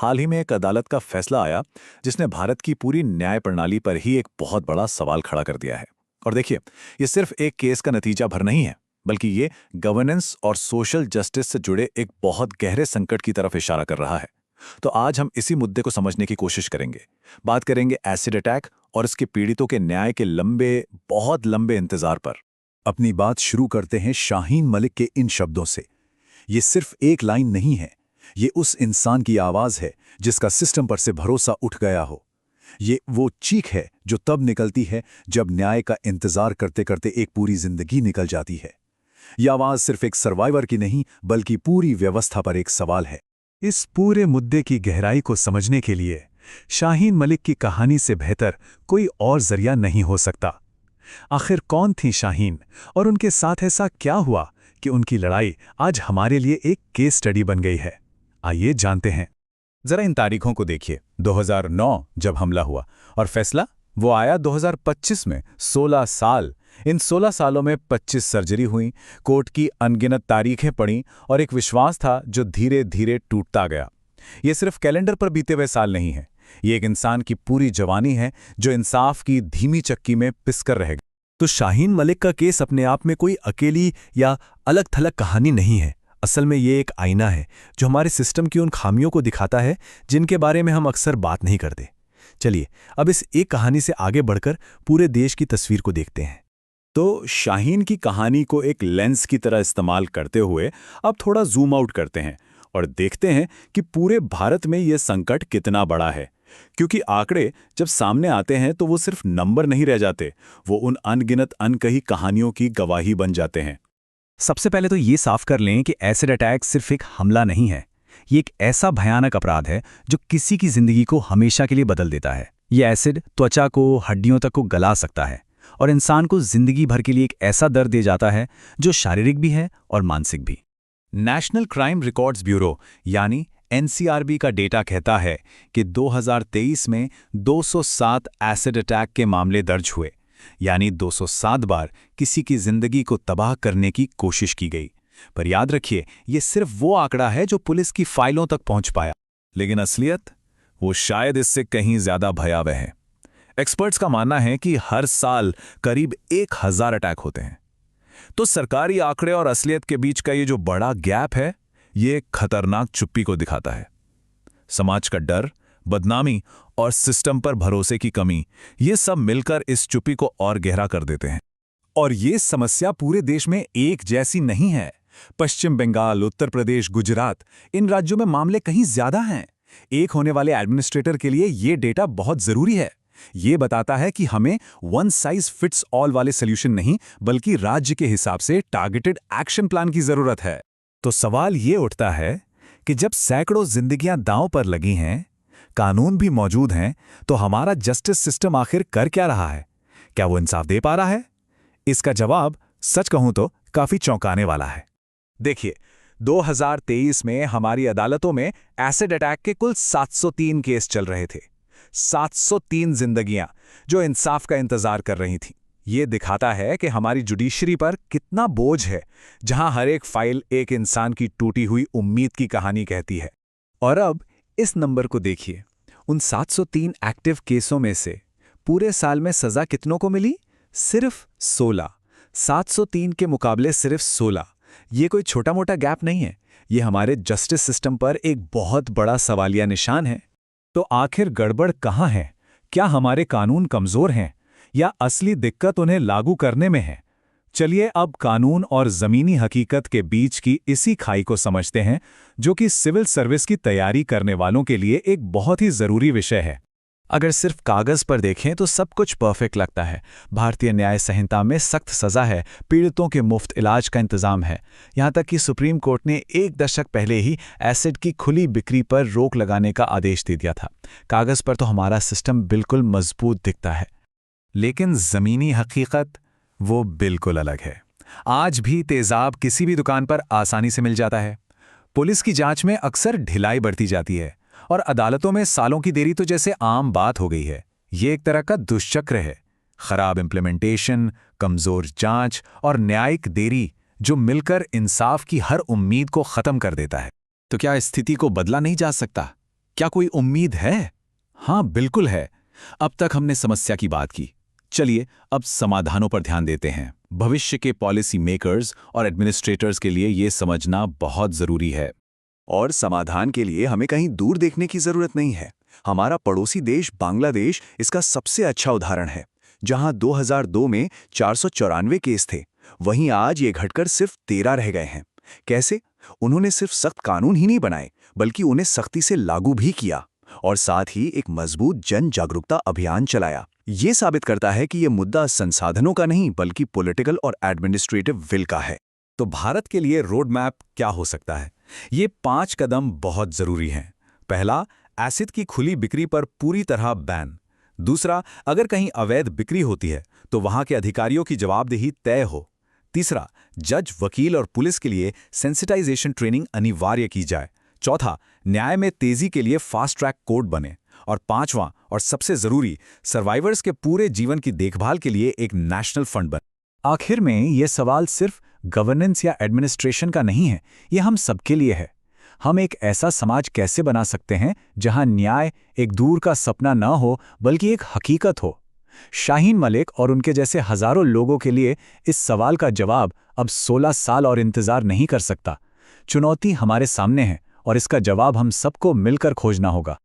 हाल ही में एक अदालत का फैसला आया जिसने भारत की पूरी न्याय प्रणाली पर ही एक बहुत बड़ा सवाल खड़ा कर दिया है। और देखिए, ये सिर्फ एक केस का नतीजा भर नहीं है, बल्कि ये गवर्नेंस और सोशल जस्टिस से जुड़े एक बहुत गहरे संकट की तरफ इशारा कर रहा है। तो आज हम इसी मुद्दे को समझने की कोशिश करेंगे। बात करेंगे एसिड अटैक और इसके पीड़ितों के न्याय के लंबे, बहुत लंबे इंतजार पर। अपनी बात शुरू करते हैं शाहीन मलिक के इन शब्दों से। ये सिर्फ एक लाइन नहीं है, ये उस इंसान की आवाज है जिसका सिस्टम पर से भरोसा उठ गया हो। ये वो चीख है जो तब निकलती है जब न्याय का इंतजार करते करते एक पूरी जिंदगी निकल जाती है। यह आवाज सिर्फ एक सर्वाइवर की नहीं, बल्कि पूरी व्यवस्था पर एक सवाल है। इस पूरे मुद्दे की गहराई को समझने के लिए शाहीन मलिक की कहानी से बेहतर कोई और जरिया नहीं हो सकता। आखिर कौन थी शाहीन और उनके साथ ऐसा क्या हुआ कि उनकी लड़ाई आज हमारे लिए एक केस स्टडी बन गई है। आइए जानते हैं। जरा इन तारीखों को देखिए। 2009 जब हमला हुआ और फैसला वो आया 2025 में। 16 साल। इन 16 सालों में 25 सर्जरी हुई, कोर्ट की अनगिनत तारीखें पड़ी और एक विश्वास था जो धीरे धीरे टूटता गया। ये सिर्फ कैलेंडर पर बीते हुए साल नहीं है, ये एक इंसान की पूरी जवानी है जो इंसाफ की धीमी चक्की में पिसकर रह गई। तो शाहीन मलिक का केस अपने आप में कोई अकेली या अलग थलग कहानी नहीं है। असल में ये एक आईना है जो हमारे सिस्टम की उन खामियों को दिखाता है जिनके बारे में हम अक्सर बात नहीं करते। चलिए अब इस एक कहानी से आगे बढ़कर पूरे देश की तस्वीर को देखते हैं। तो शाहीन की कहानी को एक लेंस की तरह इस्तेमाल करते हुए अब थोड़ा जूम आउट करते हैं और देखते हैं कि पूरे भारत में यह संकट कितना बड़ा है। क्योंकि आंकड़े जब सामने आते हैं तो वो सिर्फ नंबर नहीं रह जाते, वो उन अनगिनत अनकही कहानियों की गवाही बन जाते हैं। सबसे पहले तो ये साफ कर लें कि एसिड अटैक सिर्फ एक हमला नहीं है, ये एक ऐसा भयानक अपराध है जो किसी की जिंदगी को हमेशा के लिए बदल देता है। ये एसिड त्वचा को, हड्डियों तक को गला सकता है और इंसान को जिंदगी भर के लिए एक ऐसा दर्द दे जाता है जो शारीरिक भी है और मानसिक भी। नेशनल क्राइम रिकॉर्ड्स ब्यूरो यानी एनसीआरबी का डेटा कहता है कि 2023 में 207 एसिड अटैक के मामले दर्ज हुए, यानी 207 बार किसी की जिंदगी को तबाह करने की कोशिश की गई। पर याद रखिए, ये सिर्फ वो आंकड़ा है जो पुलिस की फाइलों तक पहुंच पाया, लेकिन असलियत वो शायद इससे कहीं ज्यादा भयावह है। एक्सपर्ट्स का मानना है कि हर साल करीब 1000 अटैक होते हैं। तो सरकारी आंकड़े और असलियत के बीच का ये जो बड़ा गैप है, ये एक खतरनाक चुप्पी को दिखाता है। समाज का डर, बदनामी और सिस्टम पर भरोसे की कमी, ये सब मिलकर इस चुप्पी को और गहरा कर देते हैं। और ये समस्या पूरे देश में एक जैसी नहीं है। पश्चिम बंगाल, उत्तर प्रदेश, गुजरात, इन राज्यों में मामले कहीं ज्यादा हैं। एक होने वाले एडमिनिस्ट्रेटर के लिए ये डेटा बहुत जरूरी है। ये बताता है कि हमें वन साइज फिट्स ऑल वाले सोल्यूशन नहीं, बल्कि राज्य के हिसाब से टारगेटेड एक्शन प्लान की जरूरत है। तो सवाल ये उठता है कि जब सैकड़ों जिंदगियां दांव पर लगी हैं, कानून भी मौजूद हैं, तो हमारा जस्टिस सिस्टम आखिर कर क्या रहा है? क्या वो इंसाफ दे पा रहा है? इसका जवाब सच कहूं तो काफी चौंकाने वाला है। देखिए, 2023 में हमारी अदालतों में एसिड अटैक के कुल 703 केस चल रहे थे। 703 जिंदगियां जो इंसाफ का इंतजार कर रही थीं। ये दिखाता है कि हमारी जुडिशरी पर कितना बोझ है, जहां हर एक फाइल एक इंसान की टूटी हुई उम्मीद की कहानी कहती है। और अब इस नंबर को देखिए, उन 703 एक्टिव केसों में से पूरे साल में सजा कितनों को मिली? सिर्फ 16। 703 के मुकाबले सिर्फ 16। ये कोई छोटा मोटा गैप नहीं है, ये हमारे जस्टिस सिस्टम पर एक बहुत बड़ा सवालिया निशान है। तो आखिर गड़बड़ कहाँ है? क्या हमारे कानून कमजोर हैं या असली दिक्कत उन्हें लागू करने में है? चलिए अब कानून और जमीनी हकीकत के बीच की इसी खाई को समझते हैं, जो कि सिविल सर्विस की तैयारी करने वालों के लिए एक बहुत ही जरूरी विषय है। अगर सिर्फ कागज पर देखें तो सब कुछ परफेक्ट लगता है। भारतीय न्याय संहिता में सख्त सजा है, पीड़ितों के मुफ्त इलाज का इंतजाम है। यहाँ तक कि सुप्रीम कोर्ट ने 1 दशक पहले ही एसिड की खुली बिक्री पर रोक लगाने का आदेश दे दिया था। कागज पर तो हमारा सिस्टम बिल्कुल मजबूत दिखता है, लेकिन जमीनी हकीकत वो बिल्कुल अलग है। आज भी तेजाब किसी भी दुकान पर आसानी से मिल जाता है। पुलिस की जांच में अक्सर ढिलाई बरती जाती है और अदालतों में सालों की देरी तो जैसे आम बात हो गई है। ये एक तरह का दुष्चक्र है। खराब इम्प्लीमेंटेशन, कमजोर जांच और न्यायिक देरी जो मिलकर इंसाफ की हर उम्मीद को खत्म कर देता है। तो क्या स्थिति को बदला नहीं जा सकता? क्या कोई उम्मीद है? हाँ, बिल्कुल है। अब तक हमने समस्या की बात की। चलिए अब समाधानों पर ध्यान देते हैं। भविष्य के पॉलिसी मेकर्स और एडमिनिस्ट्रेटर्स के लिए ये समझना बहुत जरूरी है। और समाधान के लिए हमें कहीं दूर देखने की जरूरत नहीं है। हमारा पड़ोसी देश बांग्लादेश इसका सबसे अच्छा उदाहरण है। जहां 2002 में 494 केस थे, वहीं आज ये घटकर सिर्फ 13 रह गए हैं। कैसे? उन्होंने सिर्फ सख्त कानून ही नहीं बनाए, बल्कि उन्हें सख्ती से लागू भी किया और साथ ही एक मजबूत जन जागरूकता अभियान चलाया। ये साबित करता है कि ये मुद्दा संसाधनों का नहीं, बल्कि पॉलिटिकल और एडमिनिस्ट्रेटिव विल का है। तो भारत के लिए रोड मैप क्या हो सकता है? ये 5 कदम बहुत जरूरी हैं। पहला, एसिड की खुली बिक्री पर पूरी तरह बैन। दूसरा, अगर कहीं अवैध बिक्री होती है तो वहां के अधिकारियों की जवाबदेही तय हो। तीसरा, जज, वकील और पुलिस के लिए सेंसिटाइजेशन ट्रेनिंग अनिवार्य की जाए। चौथा, न्याय में तेजी के लिए फास्ट ट्रैक कोर्ट बने। और पांचवां और सबसे जरूरी, सर्वाइवर्स के पूरे जीवन की देखभाल के लिए एक नेशनल फंड बने। आखिर में ये सवाल सिर्फ गवर्नेंस या एडमिनिस्ट्रेशन का नहीं है, ये हम सबके लिए है। हम एक ऐसा समाज कैसे बना सकते हैं जहां न्याय एक दूर का सपना न हो बल्कि एक हकीकत हो? शाहीन मलिक और उनके जैसे हजारों लोगों के लिए इस सवाल का जवाब अब 16 साल और इंतजार नहीं कर सकता। चुनौती हमारे सामने है और इसका जवाब हम सबको मिलकर खोजना होगा।